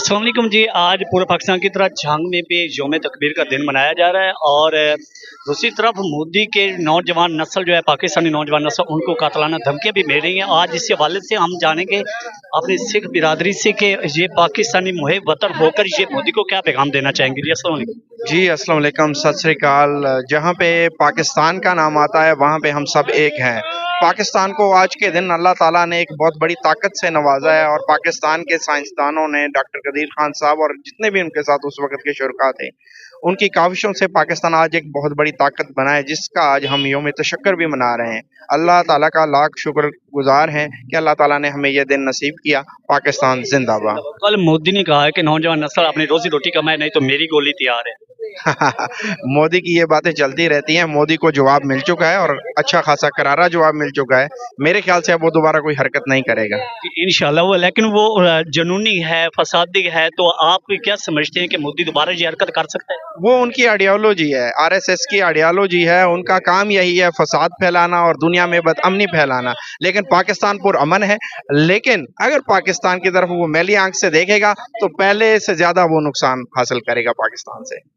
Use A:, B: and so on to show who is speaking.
A: अस्सलाम वालेकुम जी। आज पूरे पाकिस्तान की तरह जंग में भी यौम तकबीर का दिन मनाया जा रहा है और दूसरी तरफ मोदी के नौजवान नस्ल जो है पाकिस्तानी नौजवान नस्ल उनको कातलाना धमकियां भी मिल रही हैं। आज इस हवाले से हम जानेंगे अपनी सिख बिरादरी से कि ये पाकिस्तानी मुहिब वतन होकर ये मोदी को क्या पैगाम देना चाहेंगे। जी अस्सलाम वालेकुम।
B: जी अस्सलाम वालेकुम, सत श्री अकाल। जहाँ पे पाकिस्तान का नाम आता है वहाँ पे हम सब एक हैं। पाकिस्तान को आज के दिन अल्लाह ताला ने एक बहुत बड़ी ताकत से नवाजा है और पाकिस्तान के साइंसदानों ने, डॉक्टर कदीर खान साहब और जितने भी उनके साथ उस वक्त के शुरका थे, उनकी काविशों से पाकिस्तान आज एक बहुत बड़ी ताकत बना है, जिसका आज हम यौम तशक्कर भी मना रहे हैं। अल्लाह ताला का लाख शुक्र गुजार हैं कि अल्लाह ताला ने हमें यह दिन नसीब किया। पाकिस्तान जिंदाबाद।
A: कल मोदी ने कहा है कि नौजवान नस्ल अपनी रोजी रोटी कमाए, नहीं तो मेरी गोली तैयार है।
B: मोदी की ये बातें चलती रहती हैं। मोदी को जवाब मिल चुका है और अच्छा खासा करारा जवाब मिल चुका है। मेरे ख्याल से अब वो दोबारा कोई हरकत नहीं करेगा
A: इंशाल्लाह। वो लेकिन वो जुनूनी है, फसादी है, तो आप क्या समझते हैं कि मोदी दोबारा ये हरकत कर सकता है?
B: वो उनकी आइडियोलॉजी है, आरएसएस की आइडियोलॉजी है। उनका काम यही है फसाद फैलाना और दुनिया में बदअमनी फैलाना। लेकिन पाकिस्तान पुरअमन है। लेकिन अगर पाकिस्तान की तरफ वो मैली आंख से देखेगा तो पहले से ज्यादा वो नुकसान हासिल करेगा पाकिस्तान से।